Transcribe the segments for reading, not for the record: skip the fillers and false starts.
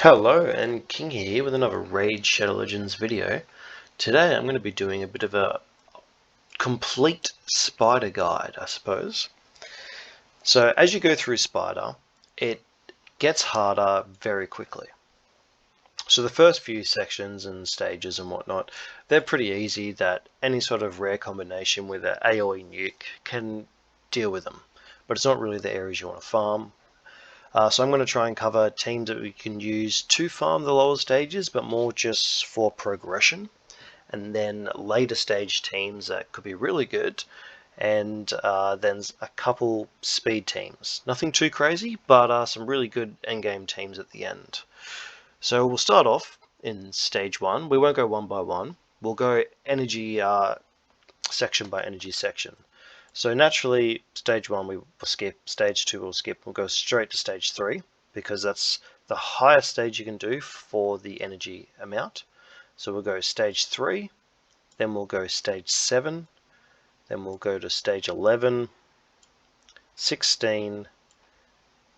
Hello, and King here with another Raid Shadow Legends video. Today I'm going to be doing a bit of a complete spider guide, I suppose. So as you go through spider, it gets harder very quickly. So the first few sections and stages and whatnot, they're pretty easy that any sort of rare combination with an AoE nuke can deal with them. But it's not really the areas you want to farm. So I'm going to try and cover teams that we can use to farm the lower stages, but more just for progression. And then later stage teams that could be really good, and then a couple speed teams. Nothing too crazy, but some really good endgame teams at the end. So we'll start off in stage 1. We won't go one by one. We'll go energy section by energy section. So naturally, stage 1 we will skip, stage 2 we'll skip, we'll go straight to stage 3 because that's the highest stage you can do for the energy amount. So we'll go stage 3, then we'll go stage 7, then we'll go to stage 11, 16,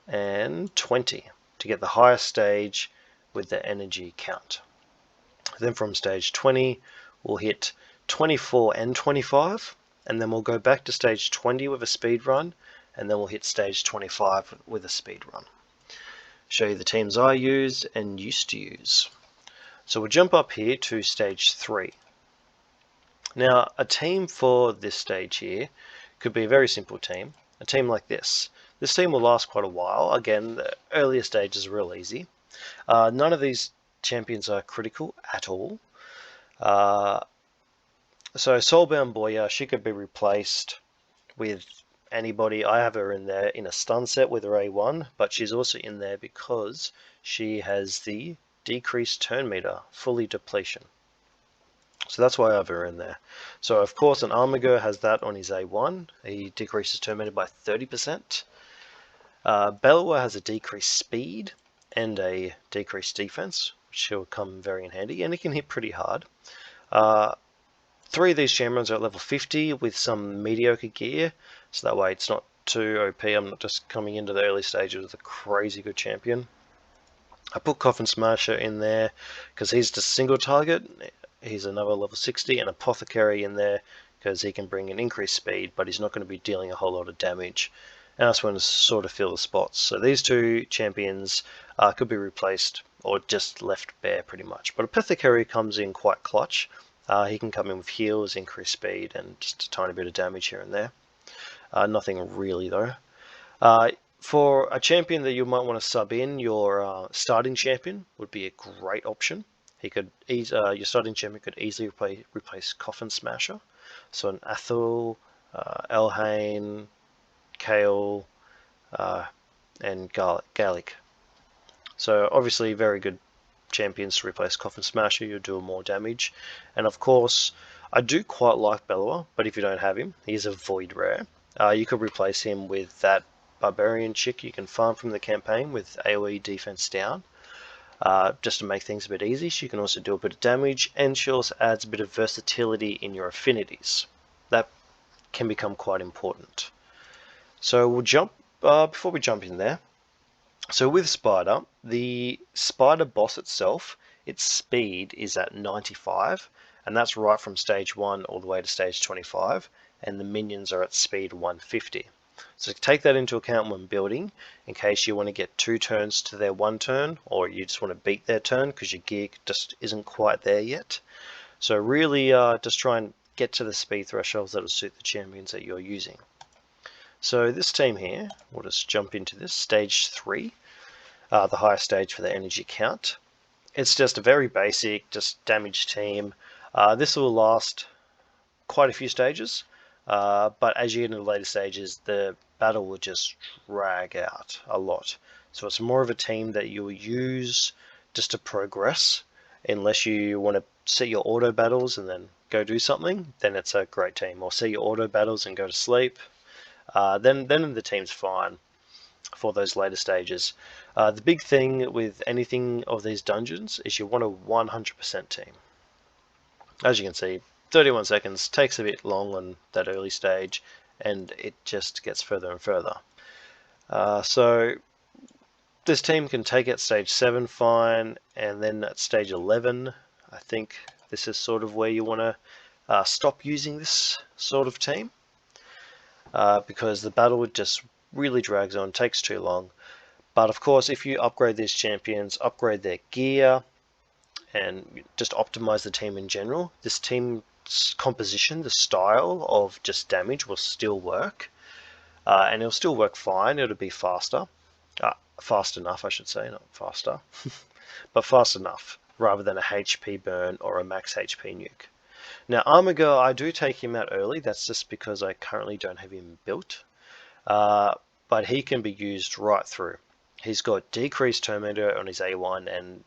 and 20 to get the highest stage with the energy count. Then from stage 20, we'll hit 24 and 25. And then we'll go back to stage 20 with a speed run, and then we'll hit stage 25 with a speed run. Show you the teams I used and used to use. So we'll jump up here to stage 3. Now a team for this stage here could be a very simple team, a team like this. This team will last quite a while. Again, the earlier stages are real easy. None of these champions are critical at all. So Soulbound Boya, she could be replaced with anybody. I have her in there in a stun set with her A1, but she's also in there because she has the decreased turn meter, fully depletion. So that's why I have her in there. So of course an Armiger has that on his A1. He decreases turn meter by 30%. Bellower has a decreased speed and a decreased defense, which will come very in handy, and it can hit pretty hard. 3 of these champions are at level 50 with some mediocre gear, so that way it's not too OP. I'm not just coming into the early stages with a crazy good champion. I put Coffin Smasher in there because he's just single target. He's another level 60, and Apothecary in there because he can bring an increased speed, but he's not going to be dealing a whole lot of damage. And I just want to sort of fill the spots. So these 2 champions could be replaced or just left bare pretty much. But Apothecary comes in quite clutch. He can come in with heals, increased speed, and just a tiny bit of damage here and there. Nothing really though. For a champion that you might want to sub in, your starting champion would be a great option. Your starting champion could easily replace Coffin Smasher. So an Athel, Elhain, Kale, and Gallic. So obviously very good champions to replace Coffin Smasher. You'll do more damage. And of course, I do quite like Bellower, but if you don't have him, he's a void rare. You could replace him with that barbarian chick you can farm from the campaign with AoE defense down, just to make things a bit easy. She can also do a bit of damage, and she also adds a bit of versatility in your affinities. That can become quite important. So we'll jump, before we jump in there, so with Spider, the Spider boss itself, its speed is at 95, and that's right from stage 1 all the way to stage 25, and the minions are at speed 150. So take that into account when building, in case you want to get 2 turns to their 1 turn, or you just want to beat their turn because your gear just isn't quite there yet. So really just try and get to the speed thresholds that will suit the champions that you're using. So this team here, we'll just jump into this, stage 3, the highest stage for the energy count. It's just a very basic, just damage team. This will last quite a few stages, but as you get into the later stages, the battle will just drag out a lot. So it's more of a team that you'll use just to progress. Unless you want to set your auto battles and then go do something, then it's a great team. Or set your auto battles and go to sleep. Then the team's fine for those later stages. The big thing with anything of these dungeons is you want a 100% team. As you can see, 31 seconds takes a bit long on that early stage, and it just gets further and further. So This team can take it stage 7 fine, and then at stage 11, I think this is sort of where you want to stop using this sort of team, because the battle just really drags on, takes too long. But of course, if you upgrade these champions, upgrade their gear, and just optimize the team in general, this team's composition, the style of just damage will still work, and it'll still work fine. It'll be faster. Fast enough, I should say, not faster, but fast enough, rather than a HP burn or a max HP nuke. Now, Armor Girl, I do take him out early. That's just because I currently don't have him built. But he can be used right through. He's got decreased turn meter on his A1 and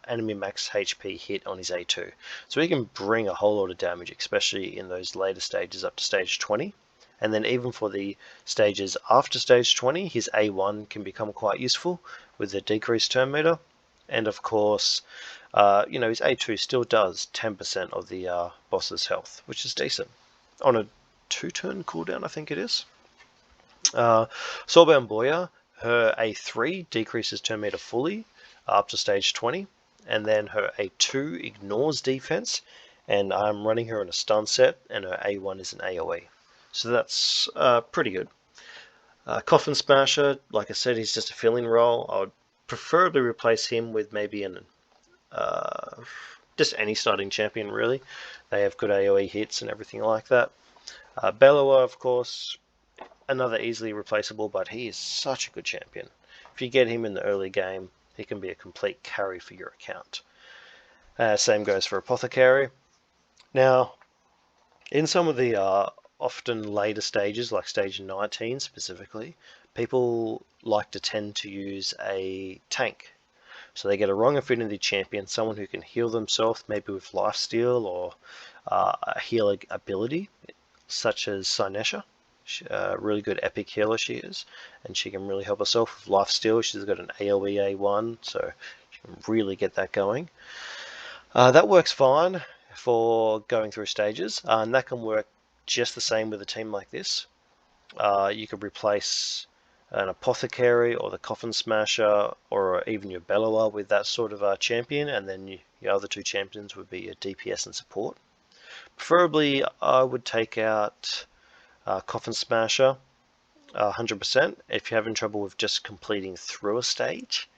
enemy max HP hit on his A2. So he can bring a whole lot of damage, especially in those later stages up to stage 20. And then even for the stages after stage 20, his A1 can become quite useful with the decreased turn meter. And of course, his A2 still does 10% of the boss's health, which is decent. On a 2-turn cooldown, I think it is. Soulbound Boya, her A3 decreases turn meter fully up to stage 20. And then her A2 ignores defense. And I'm running her in a stun set, and her A1 is an AoE. So that's pretty good. Coffin Smasher, like I said, he's just a fill-in role. I would preferably replace him with maybe just any starting champion, really. They have good AoE hits and everything like that. Bellower, of course, another easily replaceable, but he is such a good champion. If you get him in the early game, he can be a complete carry for your account. Same goes for Apothecary. Now, in some of the often later stages, like stage 19 specifically, people like to tend to use a tank. So they get a wrong affinity champion, someone who can heal themselves, maybe with lifesteal or a healer ability, such as Sinesha. A really good epic healer she is, and she can really help herself with lifesteal. She's got an AoE A1, so she can really get that going. That works fine for going through stages, and that can work just the same with a team like this. You could replace an Apothecary or the Coffin Smasher or even your Bellower with that sort of champion, and then your other two champions would be your DPS and support. Preferably, I would take out Coffin Smasher 100% if you're having trouble with just completing through a stage,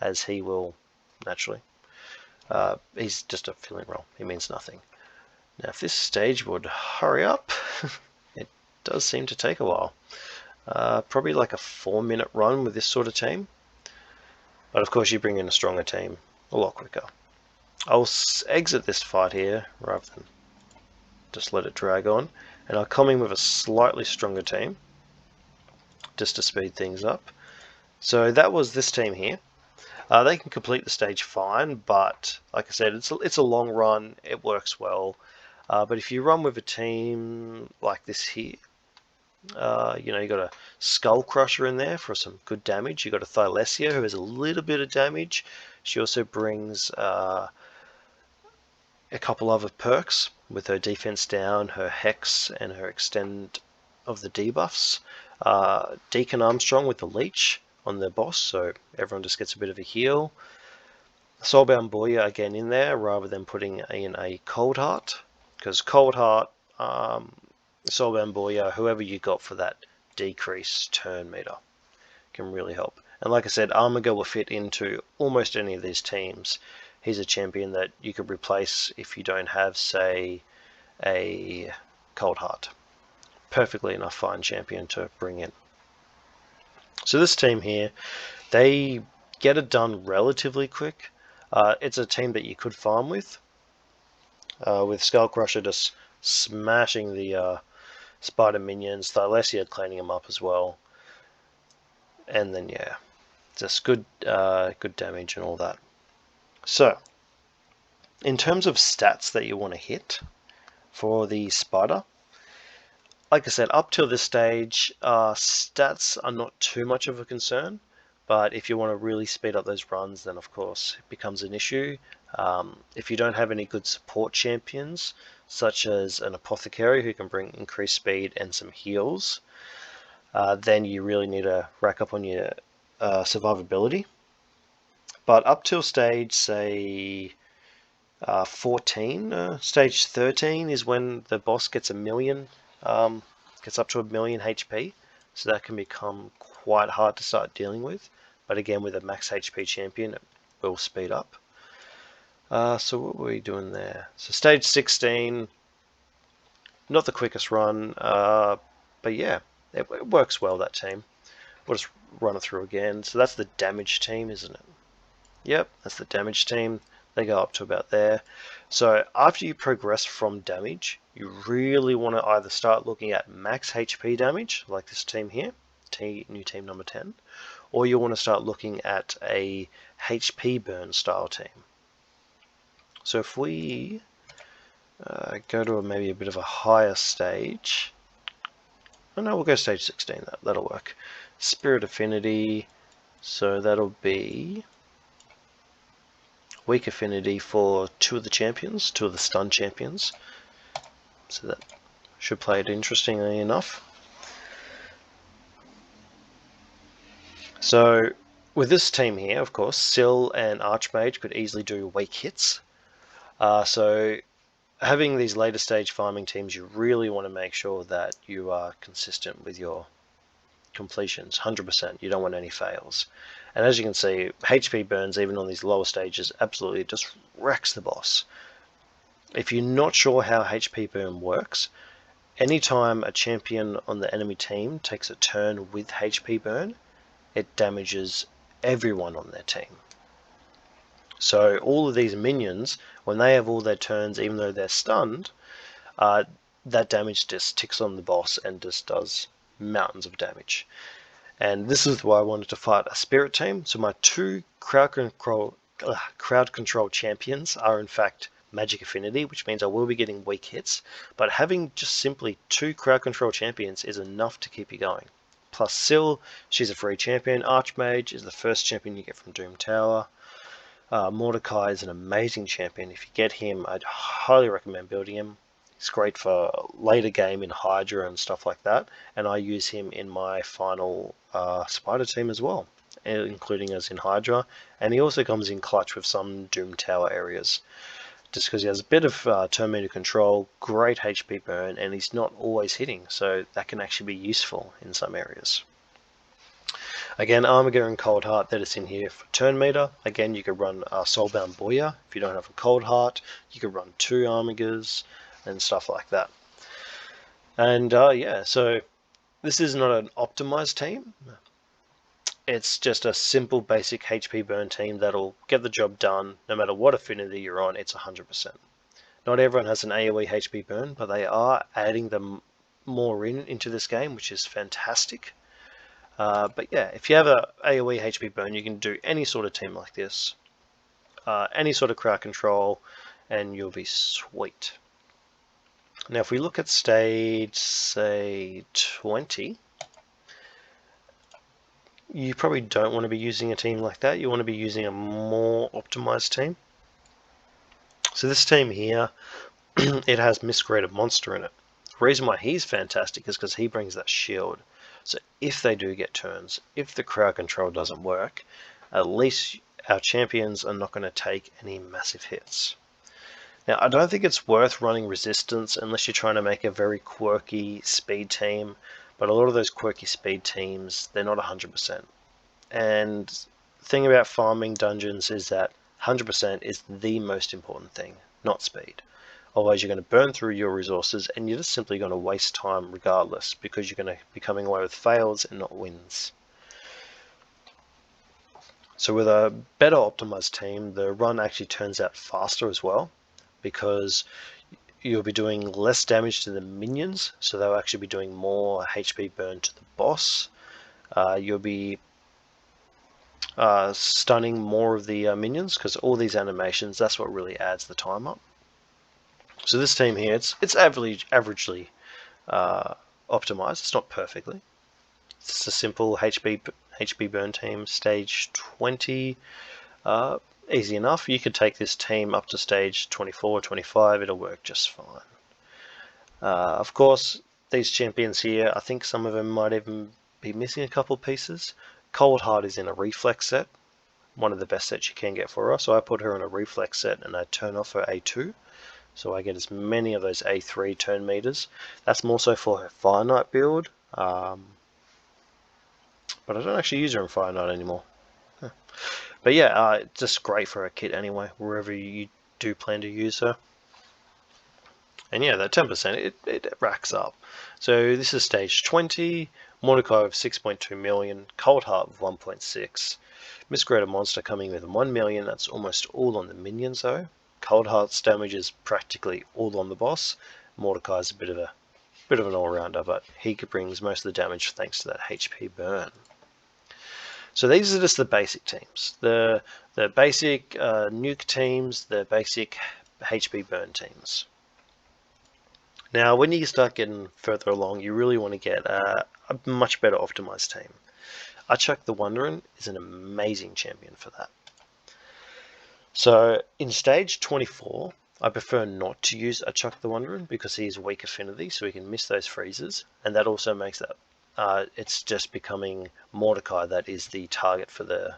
as he will naturally. He's just a filling role. He means nothing. Now, if this stage would hurry up, it does seem to take a while. Probably like a 4-minute run with this sort of team. But of course, you bring in a stronger team a lot quicker. I'll exit this fight here rather than just let it drag on. And I'll come in with a slightly stronger team just to speed things up. So that was this team here. They can complete the stage fine, but like I said, it's a long run. It works well. But if you run with a team like this here, you got a Skull Crusher in there for some good damage. You got a Thylesia who has a little bit of damage. She also brings a couple other perks with her defense down, her Hex, and her extend of the debuffs. Deacon Armstrong with the Leech on the boss, so everyone just gets a bit of a heal. Soulbound Boya again in there, rather than putting in a Cold Heart, because Cold Heart, Soulbound Boya, whoever you got for that decreased turn meter, can really help. And like I said, Armiger will fit into almost any of these teams. He's a champion that you could replace if you don't have, say, a Cold Heart. Perfectly enough fine champion to bring in. So this team here, they get it done relatively quick. It's a team that you could farm with Skull Crusher just smashing the spider minions, Thylesia cleaning them up as well, and then yeah, just good damage and all that. So, in terms of stats that you want to hit for the spider, like I said, up till this stage, stats are not too much of a concern. But if you want to really speed up those runs, then of course it becomes an issue. If you don't have any good support champions, such as an Apothecary who can bring increased speed and some heals, then you really need to rack up on your survivability. But up till stage, say, 14, stage 13 is when the boss gets a million, gets up to 1,000,000 HP. So that can become quite hard to start dealing with. But again, with a max HP champion, it will speed up. So what were we doing there? So stage 16, not the quickest run, but yeah, it works well, that team. We'll just run it through again. So that's the damage team, isn't it? Yep, that's the damage team. They go up to about there. So after you progress from damage, you really want to either start looking at max HP damage, like this team here, new team number 10, or you want to start looking at a HP burn style team. So if we go to maybe a bit of a higher stage, oh no, we'll go stage 16, that'll work. Spirit Affinity, so that'll be weak affinity for two of the champions, two of the stun champions. So that should play it interestingly enough. So with this team here, of course, Syl and Archmage could easily do weak hits. So having these later stage farming teams, you really want to make sure that you are consistent with your completions, 100%. You don't want any fails. And as you can see, HP burns, even on these lower stages, absolutely just wrecks the boss. If you're not sure how HP burn works, anytime a champion on the enemy team takes a turn with HP burn, it damages everyone on their team. So all of these minions, when they have all their turns, even though they're stunned, that damage just ticks on the boss and just does mountains of damage. And this is why I wanted to fight a spirit team. So my two crowd control champions are in fact magic affinity, which means I will be getting weak hits. But having just simply two crowd control champions is enough to keep you going. Plus Syl, she's a free champion. Archmage is the first champion you get from Doom Tower. Mordecai is an amazing champion. If you get him, I'd highly recommend building him. He's great for later game in Hydra and stuff like that, and I use him in my final Spider team as well, including as in Hydra, and he also comes in clutch with some Doom Tower areas, just because he has a bit of turn meter control, great HP burn, and he's not always hitting, so that can actually be useful in some areas. Again, Armageddon Cold Heart, that is in here for turn meter. Again, you could run Soulbound Boya. If you don't have a Cold Heart, you could run 2 Armigers and stuff like that. And yeah, so this is not an optimized team. It's just a simple basic HP burn team that'll get the job done no matter what affinity you're on. It's 100%. Not everyone has an AoE HP burn, but they are adding them more into this game, which is fantastic. But yeah, if you have a AoE HP burn, you can do any sort of team like this, any sort of crowd control, and you'll be sweet. Now, if we look at stage, say, 20, you probably don't want to be using a team like that. You want to be using a more optimized team. So this team here, it has Miscreated Monster in it. The reason why he's fantastic is because he brings that shield. So if they do get turns, if the crowd control doesn't work, at least our champions are not going to take any massive hits. Now, I don't think it's worth running Resistance unless you're trying to make a very quirky speed team, but a lot of those quirky speed teams, they're not 100%. And the thing about farming dungeons is that 100% is the most important thing, not speed. Otherwise, you're going to burn through your resources and you're just simply going to waste time regardless, because you're going to be coming away with fails and not wins. So with a better optimized team, the run actually turns out faster as well, because you'll be doing less damage to the minions, so they'll actually be doing more HP burn to the boss. You'll be stunning more of the minions, because all these animations, that's what really adds the time up. So this team here, it's averagely optimized. It's not perfectly. It's a simple HP burn team, stage 20. Easy enough. You could take this team up to stage 24, 25. It'll work just fine. Of course, these champions here, I think some of them might even be missing a couple pieces. Cold Heart is in a reflex set, one of the best sets you can get for her. So I put her in a reflex set and I turn off her A2. So I get as many of those A3 turn meters. That's more so for her Fire Knight build. But I don't actually use her in Fire Knight anymore. But yeah, it's just great for a kit anyway, wherever you do plan to use her. And yeah, that 10%, it racks up. So this is stage 20, Mordecai of 6.2 million, Cold Heart of 1.6, Miscreated Monster coming with 1 million, that's almost all on the minions though. Cold Heart's damage is practically all on the boss. Mordecai's a bit of an all-rounder, but he brings most of the damage thanks to that HP burn. So these are just the basic teams, the basic nuke teams, the basic HP burn teams. Now, when you start getting further along, you really want to get a much better optimized team. Achak the Wanderer is an amazing champion for that. So in stage 24, I prefer not to use Achak the Wanderer because he is weak affinity, so he can miss those freezes, and that also makes that it's just becoming Mordecai that is the target for the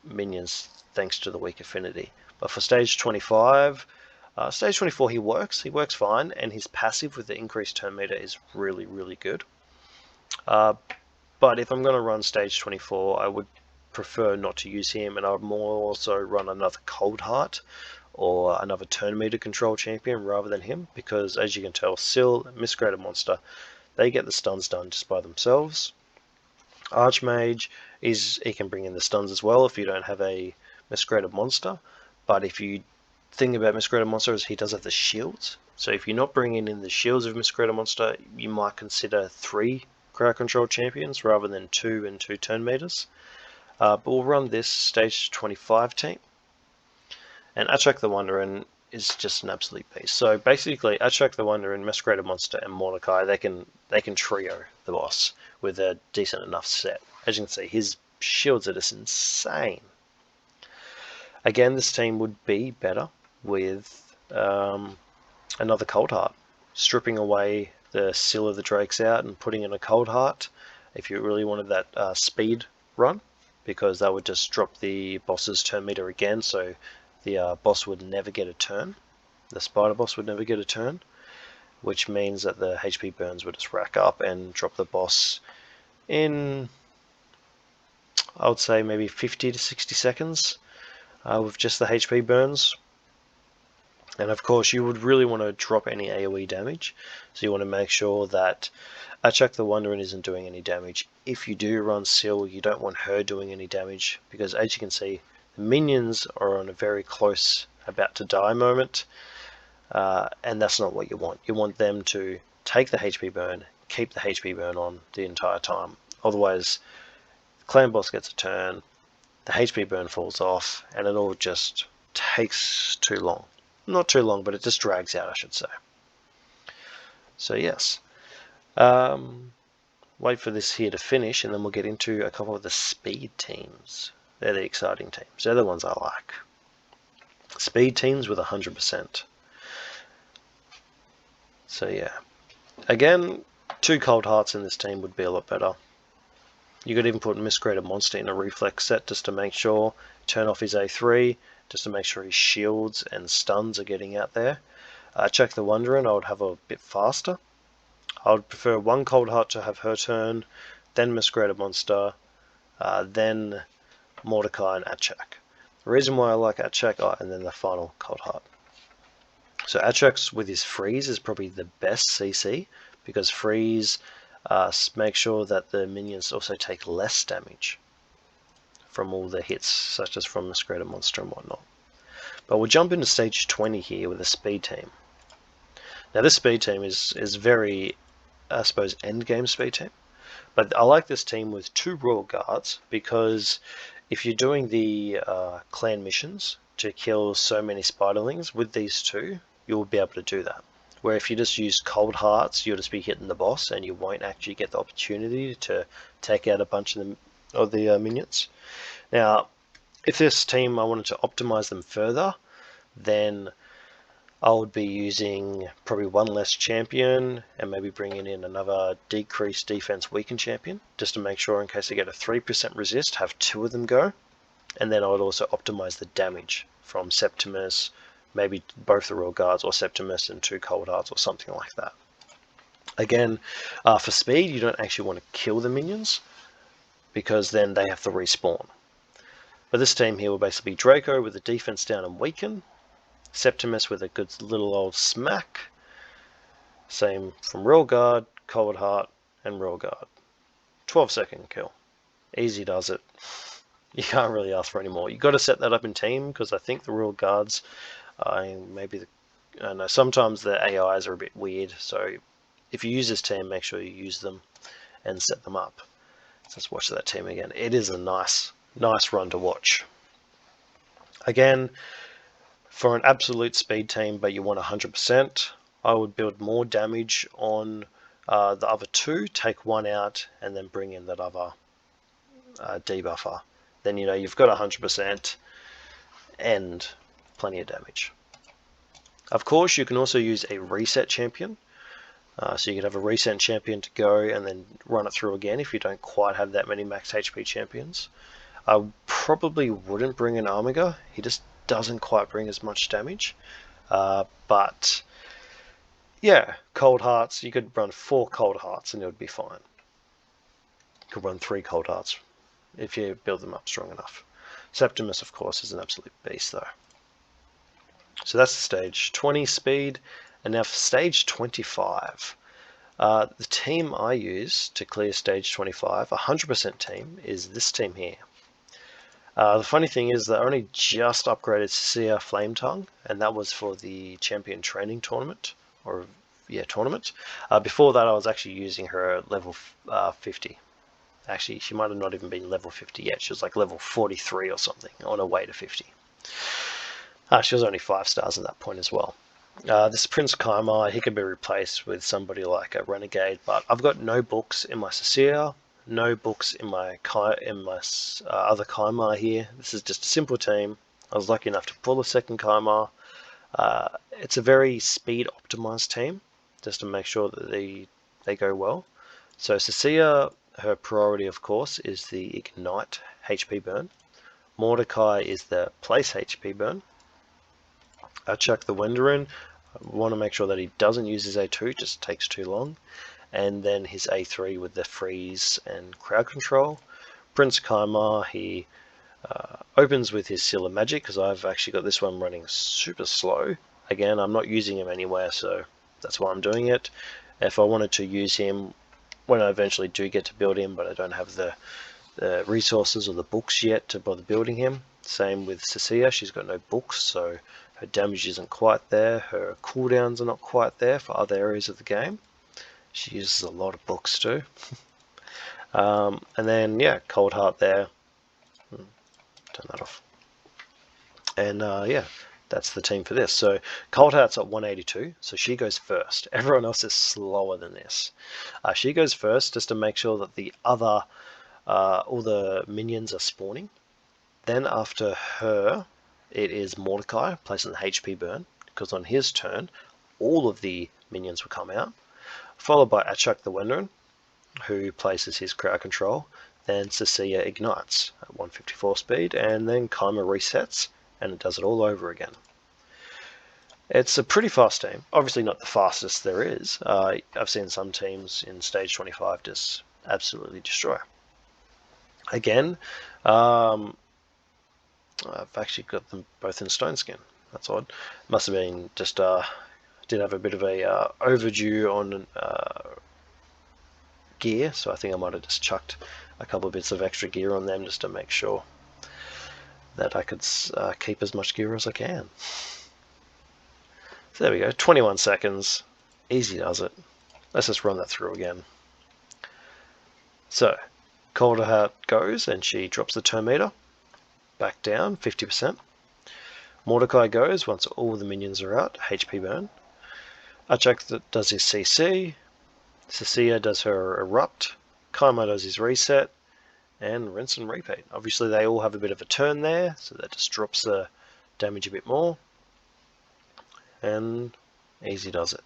minions thanks to the weak affinity. But for stage 25, stage 24 he works fine, and his passive with the increased turn meter is really, really good. But if I'm going to run stage 24, I would prefer not to use him, and I would more also run another Cold Heart or another turn meter control champion rather than him, because as you can tell, Syl, Miscreated Monster, they get the stuns done just by themselves. Archmage he can bring in the stuns as well if you don't have a Miscreated Monster, but if you think about Miscreated Monster is he does have the shields, so if you're not bringing in the shields of Miscreated Monster, you might consider 3 crowd control champions rather than 2 and 2 turn meters. But we'll run this stage 25 team, and Achak the Wanderer is just an absolute beast. So basically, Achak the Wanderer, Miscreated Monster, and Mordecai, they can trio the boss with a decent enough set. As you can see, his shields are just insane. Again, this team would be better with another Cold Heart, stripping away the Seal of the Drakes out and putting in a Cold Heart if you really wanted that speed run, because that would just drop the boss's turn meter again, so the boss would never get a turn. The spider boss would never get a turn, which means that the HP burns would just rack up and drop the boss in, I would say, maybe 50 to 60 seconds with just the HP burns. And of course, you would really want to drop any AoE damage, so you want to make sure that Achak the Wanderer isn't doing any damage. If you do run Syl, you don't want her doing any damage, because as you can see, the minions are on a very close about to die moment, and that's not what you want. You want them to take the HP burn, keep the HP burn on the entire time. Otherwise, the clan boss gets a turn, the HP burn falls off, and it all just takes too long. Not too long, but it just drags out, I should say. So yes, wait for this here to finish, and then we'll get into a couple of the speed teams. They're the exciting teams. They're the ones I like. Speed teams with 100%. So yeah, again, 2 Cold Hearts in this team would be a lot better. You could even put Miscreated Monster in a reflex set just to make sure, turn off his A3, just to make sure his shields and stuns are getting out there. Check the Wanderer, I would have a bit faster. I would prefer 1 Cold Heart to have her turn, then Miscreated Monster, then Mordecai and Achak. The reason why I like Achak, and then the final Cold Heart. So Achak's with his freeze is probably the best CC, because freeze make sure that the minions also take less damage from all the hits, such as from Miscreated Monster and whatnot. But we'll jump into stage 20 here with a speed team. Now this speed team is very, I suppose, endgame speed team. But I like this team with 2 Royal Guards, because if you're doing the clan missions to kill so many spiderlings, with these 2, you'll be able to do that. Where if you just use Cold Hearts, you'll just be hitting the boss and you won't actually get the opportunity to take out a bunch of the minions. Now, if this team, I wanted to optimize them further, then I would be using probably one less champion and maybe bringing in another decreased defense weakened champion just to make sure in case I get a 3% resist, have 2 of them go. And then I would also optimize the damage from Septimus, maybe both the Royal Guards, or Septimus and 2 Cold Hearts or something like that. Again, for speed, you don't actually want to kill the minions because then they have to respawn. But this team here will basically be Draco with the defense down and weaken, Septimus with a good little old smack, same from Royal Guard, Cold Heart, and Royal Guard. 12-second kill. Easy does it. You can't really ask for any more. You've got to set that up in team because I think the Royal Guards, I know sometimes the AIs are a bit weird, so if you use this team, make sure you use them and set them up. So let's watch that team again. It is a nice run to watch. Again, for an absolute speed team, but you want 100%, I would build more damage on the other 2, take 1 out, and then bring in that other debuffer. Then you've got 100% and plenty of damage. Of course, you can also use a reset champion. So you could have a reset champion to go and then run it through again if you don't quite have that many max HP champions. I probably wouldn't bring an Armiger. He just doesn't quite bring as much damage. But yeah, Cold Hearts, you could run 4 Cold Hearts and it would be fine. You could run 3 Cold Hearts if you build them up strong enough. Septimus, of course, is an absolute beast though. So that's stage 20 speed. And now for stage 25, the team I use to clear stage 25, 100% team, is this team here. The funny thing is they only just upgraded Cecilia Flame Tongue, and that was for the champion training tournament, tournament. Before that I was actually using her at level 50. Actually, she might have not even been level 50 yet. She was like level 43 or something on her way to 50. She was only 5 stars at that point as well. This Prince Kaimar, he could be replaced with somebody like a Renegade, but I've got no books in my Cecilia, no books in my other Kaimar here. This is just a simple team. I was lucky enough to pull a second Kaimar. It's a very speed optimized team, just to make sure that they go well. So Cecilia, her priority of course is the Ignite HP burn. Mordecai is the place HP burn. Chuck the Wenderin, I want to make sure that he doesn't use his A2, just takes too long. And then his A3 with the freeze and crowd control. Prince Kaimar, he opens with his Seal of Magic, because I've actually got this one running super slow. Again, I'm not using him anywhere, so that's why I'm doing it. If I wanted to use him when I eventually do get to build him, but I don't have the resources or the books yet to bother building him. Same with Cecilia, she's got no books, so her damage isn't quite there, her cooldowns are not quite there for other areas of the game. She uses a lot of books too. And then, yeah, Cold Heart there. Turn that off. And yeah, that's the team for this. So Cold Heart's at 182, so she goes first. Everyone else is slower than this. She goes first just to make sure that the other, all the minions are spawning. Then after her, it is Mordecai placing the HP burn, because on his turn, all of the minions will come out. Followed by Achuk the Wenderin, who places his crowd control. Then Cecilia ignites at 154 speed, and then Kaima resets, and it does it all over again. It's a pretty fast team. Obviously not the fastest there is. I've seen some teams in stage 25 just absolutely destroy. Again, I've actually got them both in stone skin. That's odd. Must have been just did have a bit of a overdue on gear, so I think I might have just chucked a couple of bits of extra gear on them just to make sure that I could keep as much gear as I can. So there we go, 21 seconds. Easy does it. Let's just run that through again. So, Cold Heart goes and she drops the turn meter back down 50%. Mordecai goes once all the minions are out, HP burn. Achak does his CC. Cecilia does her erupt. Kaima does his reset. And rinse and repeat. Obviously they all have a bit of a turn there, so that just drops the damage a bit more. and easy does it.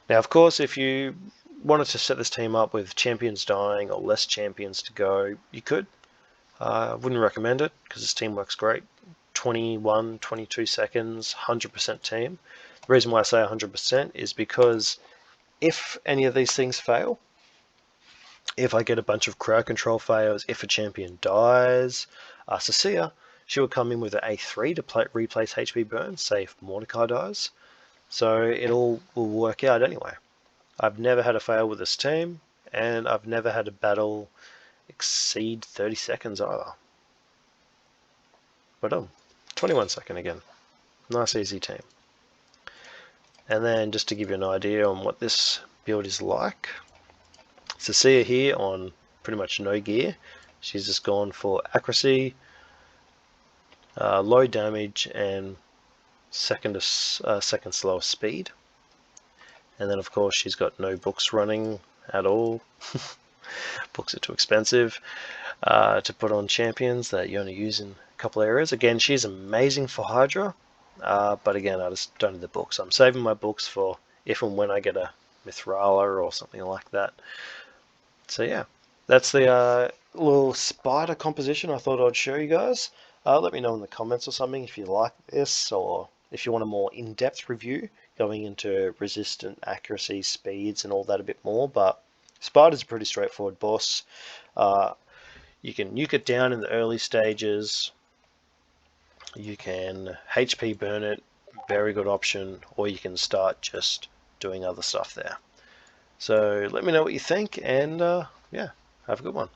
Now, of course, if you wanted to set this team up with champions dying or less champions to go, you could. I wouldn't recommend it because this team works great. 21, 22 seconds, 100% team. The reason why I say 100% is because if any of these things fail, if I get a bunch of crowd control fails, if a champion dies, Cecilia, she would come in with an A3 to replace HP burn, say if Mordecai dies. So it all will work out anyway. I've never had a fail with this team, and I've never had a battle exceed 30 seconds either. But 21 second again. Nice easy team. And then just to give you an idea on what this build is like, Cecilia here on pretty much no gear. She's just gone for accuracy, low damage, and second slower speed. And then of course she's got no books running at all. Books are too expensive to put on champions that you only use in a couple areas. Again, she's amazing for Hydra, but again, I just don't have the books. I'm saving my books for if and when I get a Mithrala or something like that. So yeah, that's the little spider composition I thought I'd show you guys. Let me know in the comments or something if you like this, or if you want a more in-depth review going into resistant accuracy, speeds, and all that a bit more. But spider's a pretty straightforward boss. You can nuke it down in the early stages. You can HP burn it, very good option, or you can start just doing other stuff there. So let me know what you think, and yeah, have a good one.